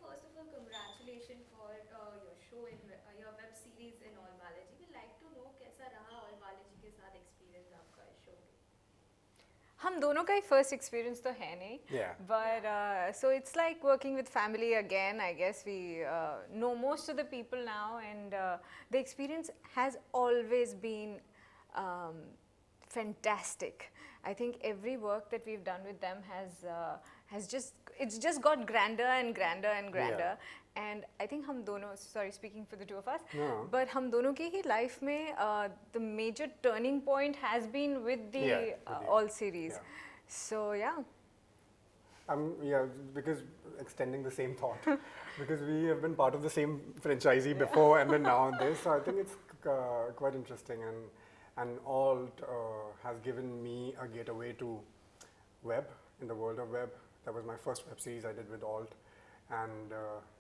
first of all, congratulations for your show in your web series in all Balaji. We'd like to know कैसा रहा all Balaji के साथ experience आपका इस show पे. हम दोनों का ही first experience तो है नहीं. Yeah. But so it's like working with family again. I guess we know most of the people now, and the experience has always been fantastic. I think every work that we've done with them has just got grander and grander and grander. Yeah. And I think हम दोनों, sorry speaking for the two of us, No. but हम दोनों की ही life में the major turning point has been with the all series. Yeah. So yeah. Yeah, because extending the same thought, because we have been part of the same franchisee before and then now on this, so I think it's quite interesting, and Alt has given me a gateway to web, in the world of web. That was my first web series I did with Alt, and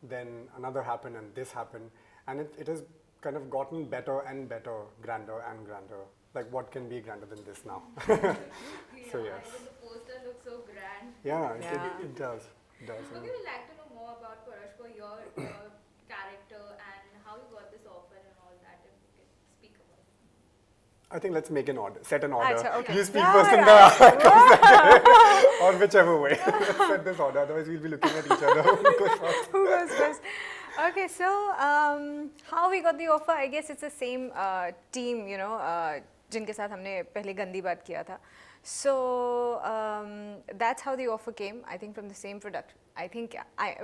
then another happened and this happened, and it has kind of gotten better and better, grander and grander. Like, what can be grander than this now? So yes. Even the poster looks so grand. Yeah, Yeah. it does. It does. Okay, we'd like to know more about Paurashpur, your character, and how you got this offer and all that, if you can speak about it. I think let's make an order, set an order. Achha, okay. You speak Yeah, first and the or whichever way. Let's set this order, otherwise we'll be looking at each other. Who goes first? Who goes first? Okay, so how we got the offer? I guess it's the same team, you know, जिनके साथ हमने पहले गंदी बात किया था. So that's how the offer came. I think from the same production. I think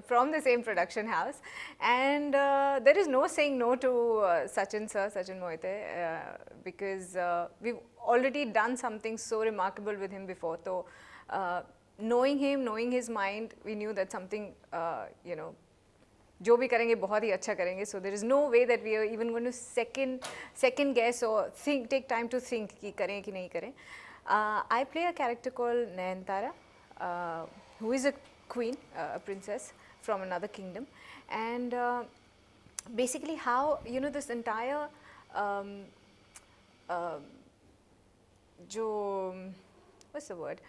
from the same production house, and there is no saying no to Sachin sir, Sachin Moite, because we've already done something so remarkable with him before. So knowing him, knowing his mind, we knew that something, you know, जो भी करेंगे बहुत ही अच्छा करेंगे. So there is no way that we are even going to second guess or take time to think कि करें कि नहीं करें. I play a character called Nayantara, who is a queen, a princess from another kingdom, and basically how, you know, this entire what's the word,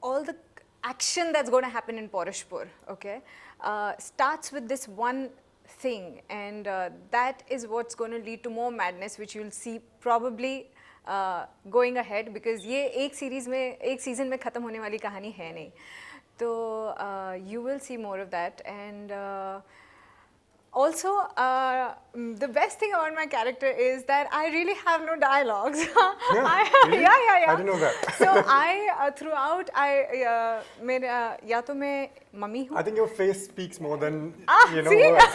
all the action that's going to happen in Paurashpur, okay, starts with this one thing, and that is what's going to lead to more madness, which you'll see probably going ahead, because ये एक series में, एक season में ख़त्म होने वाली कहानी है नहीं. तो you will see more of that, and also the best thing about my character is that I really have no dialogues. Yeah, really? Yeah. I didn't know that. So I throughout मेरा या तो मैं mummy हूँ. I think your face speaks more than you know see? words.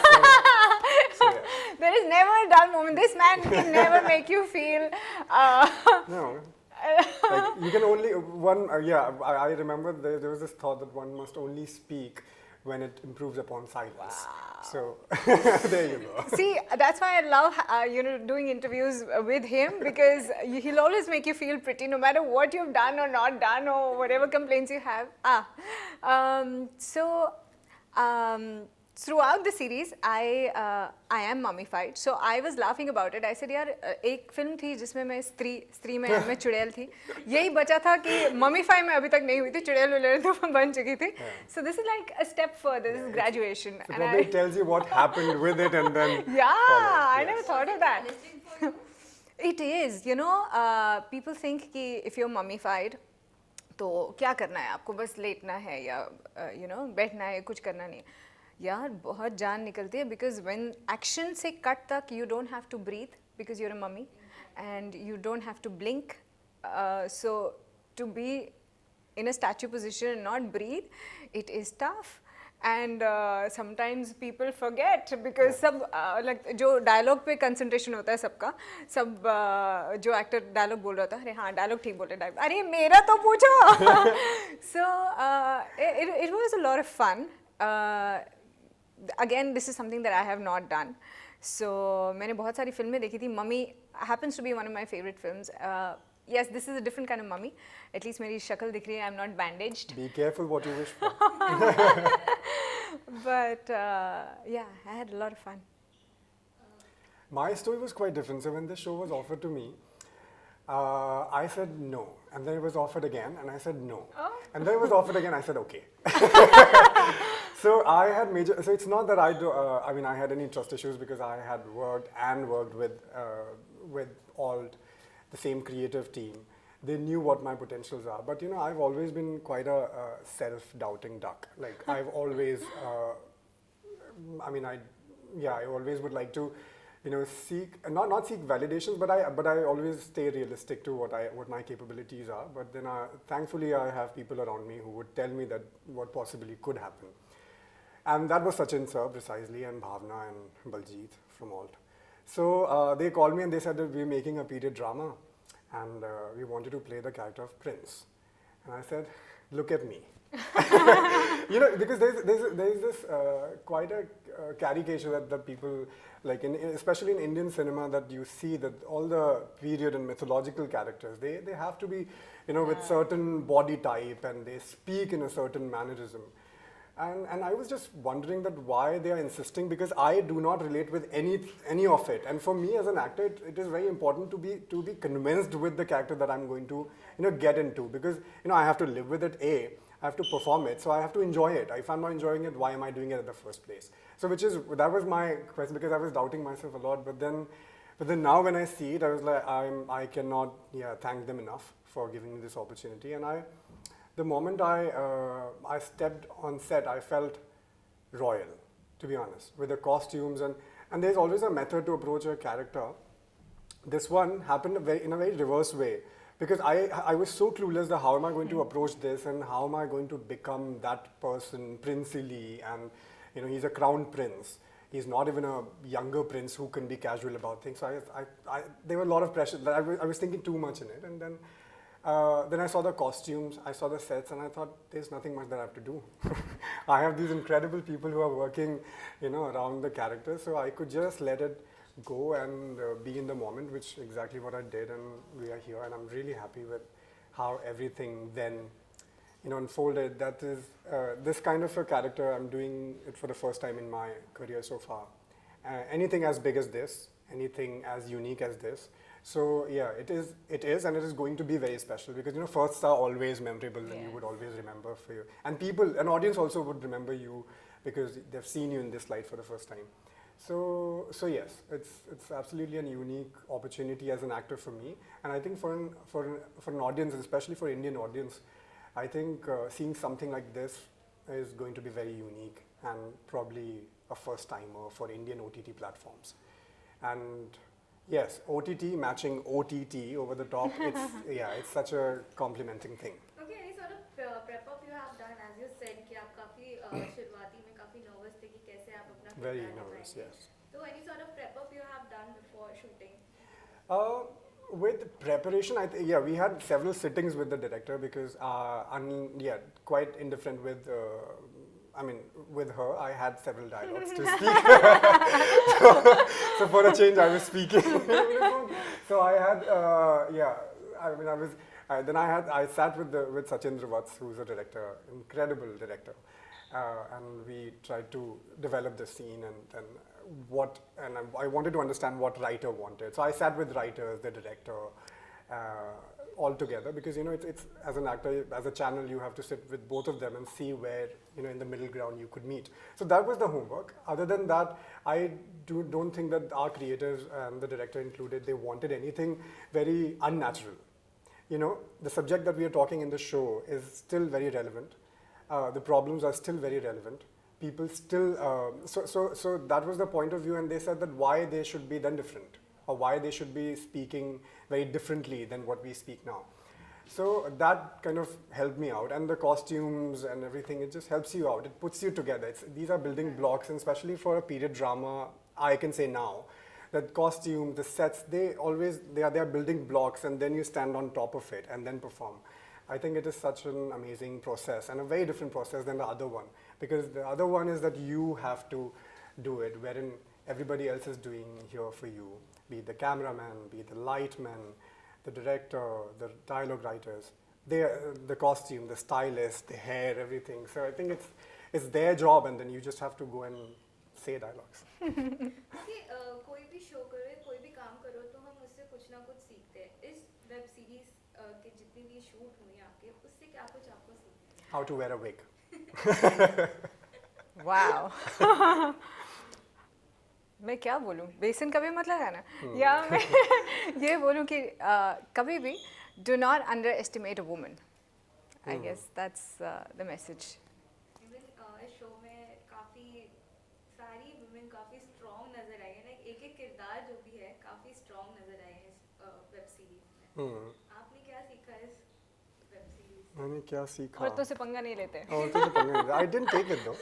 So, yeah. There is never a dull moment. This man can never make you feel. No. Like, you can only one. I remember there was this thought that one must only speak when it improves upon silence. Wow. So there you go. See, that's why I love you know, doing interviews with him, because he'll always make you feel pretty, no matter what you've done or not done or whatever complaints you have. Throughout the series, I am mummified. So I was laughing about it. I said, यार एक film थी जिसमें मैं स्त्री में मैं चुड़ैल थी. यही बचा था कि मम्मीफाई में अभी तक नहीं हुई थी, चुड़ैल वुड़ैल तो बन चुकी थी. So this is like a step further. This is graduation. So probably it tells you what happened with it, and then yeah, I yes. never thought of that. Listening for you. It is, you know, people think कि if you're mummified, तो क्या करना है आपको, बस लेटना है या you know, बैठना है, कुछ करना नहीं. यार बहुत जान निकलती है, because when action से cut तक you don't have to breathe because you're a mummy, and you don't have to blink, so to be in a statue position and not breathe, it is tough. And sometimes people forget, because सब like जो dialogue पे concentration होता है सबका, सब जो actor dialogue बोल रहा था, अरे हाँ dialogue ठीक बोल रहे, अरे मेरा तो पूछो. So it was a lot of fun. Again, this is something that I have not done. So मैंने बहुत सारी फिल्में देखी थी. Mummy happens to be one of my favorite films. Yes, this is a different kind of mummy. At least मेरी शक्ल दिख रही है. I'm not bandaged. Be careful what you wish for. But yeah, I had a lot of fun. My story was quite different. So when this show was offered to me, I said no, and then it was offered again, and I said no, Oh. and then it was offered again. I said okay. So I had major. So it's not that I do. I mean, I had any trust issues because I had worked with all the same creative team. They knew what my potentials are. But you know, I've always been quite a self-doubting duck. Like I've always. I mean, I always would like to, you know, seek not seek validations, but I always stay realistic to what my capabilities are. But then thankfully I have people around me who would tell me that what possibly could happen. And that was Sachin sir precisely, and Bhavna and Baljeet from Alt. So they called me and they said that we're making a period drama, and we wanted to play the character of Prince. And I said, look at me. You know, because there's this quite a caricature that people, like especially in Indian cinema, that you see that all the period and mythological characters, they have to be, you know, with certain body type, and they speak in a certain mannerism. And I was just wondering that why they are insisting, because I do not relate with any of it. And for me as an actor, it is very important to be convinced with the character that I'm going to, you know, get into, because you know I have to live with it. I have to perform it, so I have to enjoy it. If I'm not enjoying it, why am I doing it in the first place? So that was my question, because I was doubting myself a lot. But then now when I see it, I was like, I cannot thank them enough for giving me this opportunity. And the moment I stepped on set, I felt royal, to be honest, with the costumes. And there's always a method to approach a character. This one happened in a very reverse way, because I was so clueless that how am I going to approach this, and how am I going to become that person, princely, and you know, he's a crown prince. He's not even a younger prince who can be casual about things. So there were a lot of pressure. I was thinking too much in it. And then I saw the costumes, I saw the sets, and I thought, there's nothing much that I have to do. I have these incredible people who are working, you know, around the character, so I could just let it go and be in the moment, which exactly what I did, and we are here, and I'm really happy with how everything then, you know, unfolded. That is this kind of a character. I'm doing it for the first time in my career so far. Anything as big as this, anything as unique as this. So yeah, it is, and it is going to be very special, because you know, firsts are always memorable, and you would always remember for you. And an audience also would remember you because they've seen you in this light for the first time. So yes, it's absolutely a unique opportunity as an actor for me, and I think for an audience, especially for Indian audience, I think seeing something like this is going to be very unique and probably a first timer for Indian OTT platforms. And yes, OTT matching OTT over the top. It's such a complimenting thing. Okay, any sort of prep up you have done, as you said कि आप काफी शुरुआती में काफी nervous थे कि कैसे आप अपना Very nervous, yes. So any sort of prep up you have done before shooting? With preparation, we had several sittings with the director, because quite indifferent with. With her, I had several dialogues to speak. so for a change, I was speaking. So I had, I sat with Sachin Vats, who's a director, incredible director, and we tried to develop the scene and I wanted to understand what writer wanted. So I sat with writers, the director, all together, because you know, it's as an actor, as a channel, you have to sit with both of them and see where, you know, in the middle ground you could meet. So that was the homework. Other than that, I don't think that our creators and the director included, they wanted anything very unnatural. You know, the subject that we are talking in the show is still very relevant. The problems are still very relevant. People still, so that was the point of view, and they said that why they should be then different, or why they should be speaking very differently than what we speak now. So that kind of helped me out, and the costumes and everything, it just helps you out. It puts you together. These are building blocks, and especially for a period drama, I can say now, that costume, the sets, they are building blocks, and then you stand on top of it and then perform. I think it is such an amazing process, and a very different process than the other one, because the other one is that you have to do it, wherein everybody else is doing here for you, be it the cameraman, be it the lightman, the director, the dialogue writers, the costume, the stylist, the hair, everything. So I think it's their job, and then you just have to go and say dialogues. कोई भी show करो, कोई भी काम करो, तो हम उससे कुछ ना कुछ सीखते हैं. इस वेब सीरीज के जितनी भी शूट हुई आपके, उससे क्या कुछ आपको सीखते हैं? How to wear a wig. wow. मैं क्या बोलूँ, बेसन कभी मत लगाना, या मैं ये बोलूँ कि कभी भी do not underestimate a woman. I guess that's the message. Even इस शो में काफी सारी वुमेन काफी स्ट्रॉन्ग नजर आई है, लाइक एक एक किरदार जो भी है काफी स्ट्रॉन्ग नजर आए हैं इस वेब सीरीज में. आपने क्या सीखा इस वेब सीरीज? मैंने क्या सीखा? औरतों से पंगा नहीं लेते. औरतों से पंगा नहीं लेते. I didn't take it though.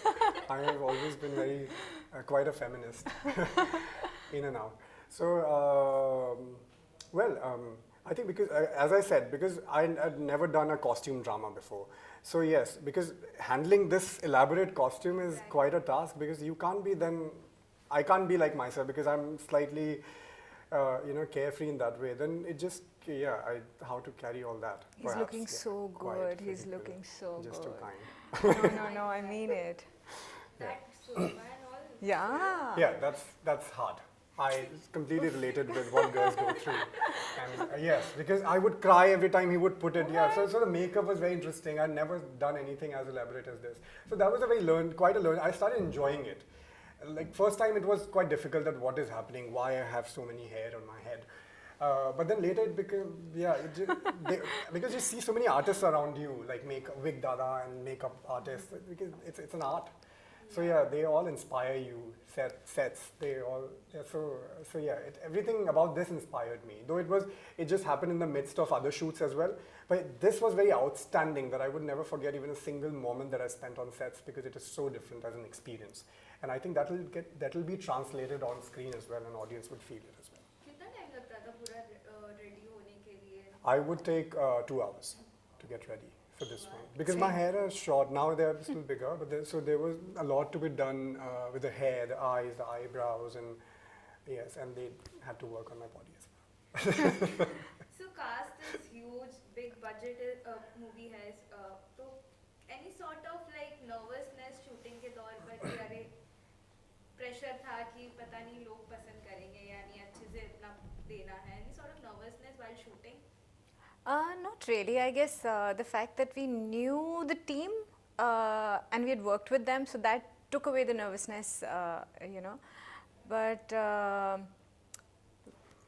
I have always been very quite a feminist in and out. So I think because as I said, because I had never done a costume drama before. So yes, because handling this elaborate costume is quite a task, because you can't be then, I can't be like myself because I'm slightly carefree in that way. Then it just, how to carry all that. He's perhaps, looking so good. He's looking so just good. Just too kind. No, I mean it. That Sushma and all. Yeah. Yeah, that's hard. I completely related with what girls go through. And yes, because I would cry every time he would put it. Yeah, so the makeup was very interesting. I'd never done anything as elaborate as this. So that was quite a learn. I started enjoying it. Like first time it was quite difficult that what is happening, why I have so many hair on my head. But then later it became, because you see so many artists around you, like wig dada and makeup artists, because it's an art. So they all inspire you. Sets, everything about this inspired me. Though it just happened in the midst of other shoots as well. But this was very outstanding, that I would never forget even a single moment that I spent on sets, because it is so different as an experience. And I think that'll be translated on screen as well, and audience would feel it as well. कितना time लगता था पूरा ready होने के लिए? I would take 2 hours to get ready for this one, because my hair is short now. They're still bigger, but there was a lot to be done with the hair, the eyes, the eyebrows, and and they had to work on my body as well. So cast is huge, big budget movie है. तो any sort of like nervousness shooting के दौर पर कि अरे pressure था कि पता नहीं लोग पसंद करेंगे या नहीं, अच्छे से अपना देना है. Any sort of nervousness while shooting? Not really. I guess the fact that we knew the team and we had worked with them, so that took away the nervousness, But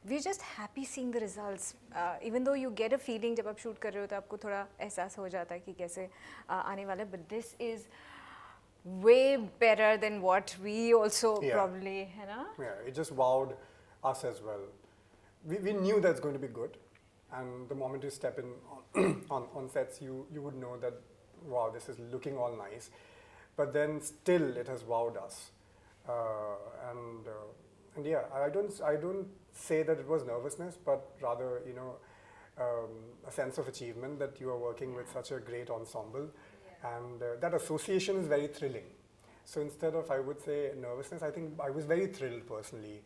we're just happy seeing the results. Even though you get a feeling जब आप shoot कर रहे हो तो आपको थोड़ा एहसास हो जाता है कि कैसे आने वाला है. But this is way better than what we also probably, Yeah, it just wowed us as well. We knew that's going to be good. And the moment you step in on sets, you would know that, wow, this is looking all nice. But then still, it has wowed us. I don't say that it was nervousness, but rather, a sense of achievement that you are working with such a great ensemble. And that association is very thrilling. So instead of, I would say, nervousness, I think I was very thrilled personally.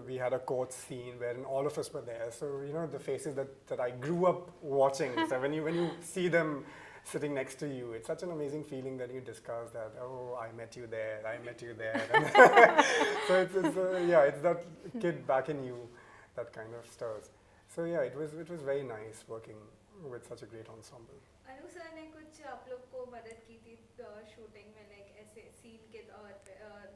We had a court scene wherein all of us were there. So, the faces that I grew up watching. So when you see them sitting next to you, it's such an amazing feeling that you discuss that, oh, I met you there, I met you there. So it's that kid back in you that kind of stirs. So it was very nice working with such a great ensemble. Anu sir ने कुछ आप लोग को मदद की थी shooting में, like ऐसे सीन के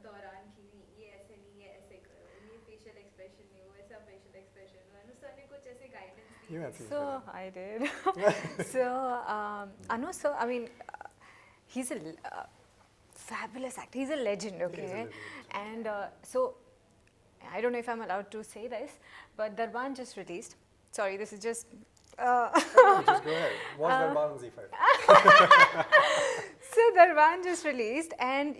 दौरान की ये ऐसे नहीं, ये ऐसे करो, ये फेशियल एक्सप्रेशन नहीं, वो ऐसा फेशियल एक्सप्रेशन. अनु सर ने कुछ ऐसे guidance the? So I did. Anu sir, I mean, he's a fabulous actor. He's a legend, okay? And so I don't know if I'm allowed to say this, but Darban just released. Sorry, this is just. Just go ahead. Watch Darban on Z5. So Darban just released, and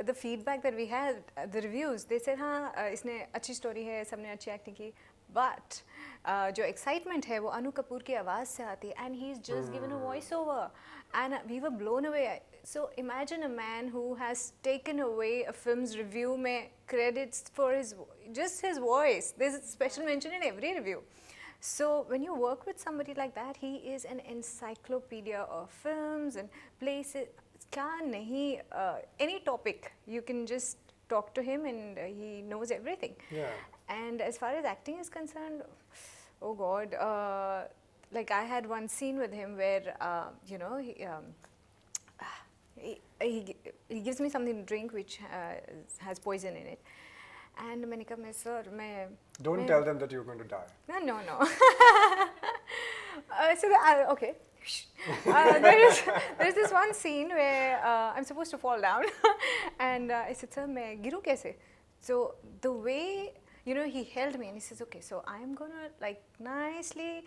the feedback that we had, the reviews, they said, हाँ इसने अच्छी story है, सबने अच्छी acting की, but जो excitement है वो अनु कपूर की आवाज़ से आती है, and he's just given a voiceover, and we were blown away. So imagine a man who has taken away a film's review में credits for his voice. There's a special mention in every review. So when you work with somebody like that, he is an encyclopedia of films and places. क्या नहीं, any topic you can just talk to him and he knows everything. Yeah. And as far as acting is concerned, oh God, like I had one scene with him where he gives me something to drink which has poison in it. And मैंने कहा मैं sir Don't tell them that you're going to die. No. Okay. There is this one scene where I'm supposed to fall down, and I said, "Sir, मैं गिरूँ कैसे?" So the way he held me and he says, "Okay, so I'm gonna like nicely."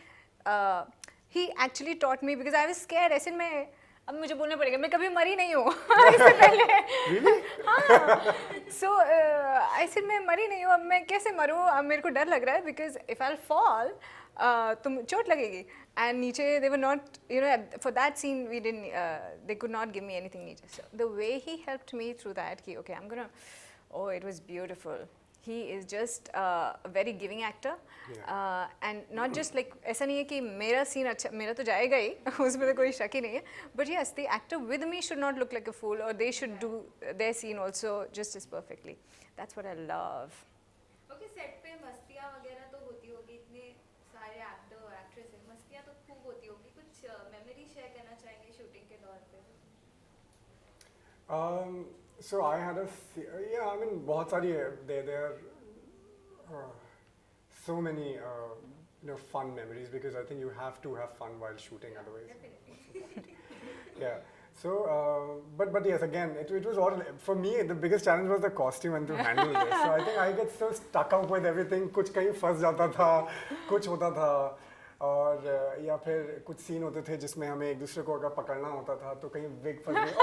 He actually taught me because I was scared. ऐसे में अब मुझे बोलना पड़ेगा मैं कभी मरी नहीं हूँ इससे पहले हाँ so I said मैं मरी नहीं हूँ अब मैं कैसे मरूँ अब मेरे को डर लग रहा है because if I'll fall तुम चोट लगेगी and नीचे they were not for that scene we didn't they could not give me anything नीचे so the way he helped me through that कि okay I'm gonna it was beautiful. He is just a very giving actor, and not just like ऐसा नहीं है कि मेरा scene अच्छा मेरा तो जाएगा ही उसमें तो कोई शक ही नहीं है but yes the actor with me should not look like a fool or they should do their scene also just as perfectly. That's what I love. Okay, set पे मस्तियाँ वगैरह तो होती होगी इतने सारे एक्टर और एक्ट्रेस हैं मस्तियाँ तो खूब होती होगी कुछ मेमोरी शेयर करना चाहेंगे शूटिंग के दौर पे? So I had I mean बहुत सारी there are so many fun memories because I think you have to have fun while shooting otherwise. Yeah. So but yes again it was all for me the biggest challenge was the costume and to handle this. So I think I get so stuck up with everything. कुछ कहीं फंस जाता था कुछ होता था और या फिर कुछ सीन होते थे जिसमें हमें एक दूसरे को अगर पकड़ना होता था तो कहीं विग फंस गई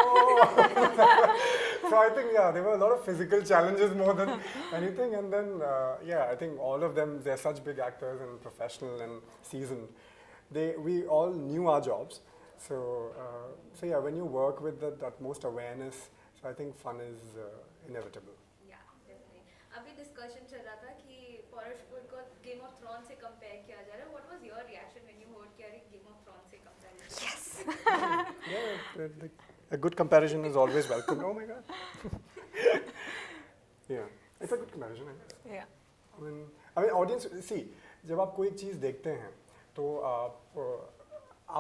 so I think there were a lot of physical challenges more than anything and then I think all of them they're such big actors and professional and seasoned we all knew our jobs so when you work with the utmost awareness so I think fun is inevitable. अभी discussion चल रहा था कि पौरशपुर को game of throne से compare किया जा रहा है what was your reaction when you heard कि अरे गेम ऑफ थ्रोन से comparison Yes. A good comparison is always welcome. Oh my god. Yeah, it's a good comparison. Yeah. I mean audience see जब आप कोई चीज़ देखते हैं तो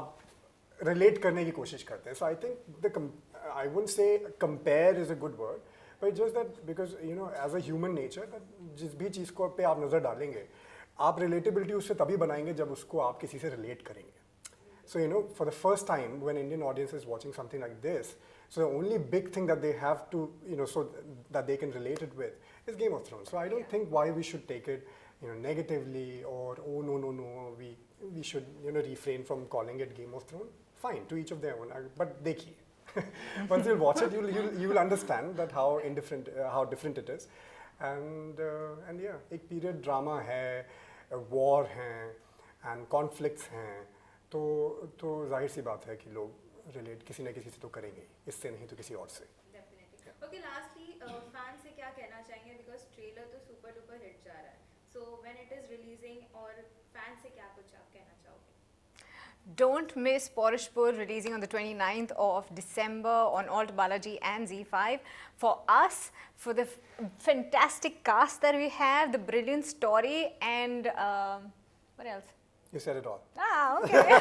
आप relate करने की कोशिश करते हैं. So I think I wouldn't say compare is a good word. But it's just that because as a human nature that जिस भी चीज़ को पे आप नज़र डालेंगे आप relatability उससे तभी बनाएंगे जब उसको आप किसी से relate करेंगे. So for the first time when Indian audience is watching something like this, so the only big thing that they have to so that they can relate it with is Game of Thrones. So I don't think why we should take it negatively or oh no we should refrain from calling it Game of Thrones. Fine, to each of their own. But देखिए. Once you'll watch it, you'll understand that how different it is, and yeah, एक period drama है, war है, and conflicts हैं, तो जाहिर सी बात है कि लोग relate किसी न किसी से तो करेंगे, इससे नहीं तो किसी और से. Definitely. Okay, lastly, fans से क्या कहना चाहेंगे because trailer तो super duper hit जा रहा है. So when it is releasing और fans से क्या कुछ आप कहना चाहोगे? Don't miss Paurashpur releasing on the 29th of December on Alt Balaji and Z5. For us, for the fantastic cast that we have, the brilliant story and what else? You said it all. Okay.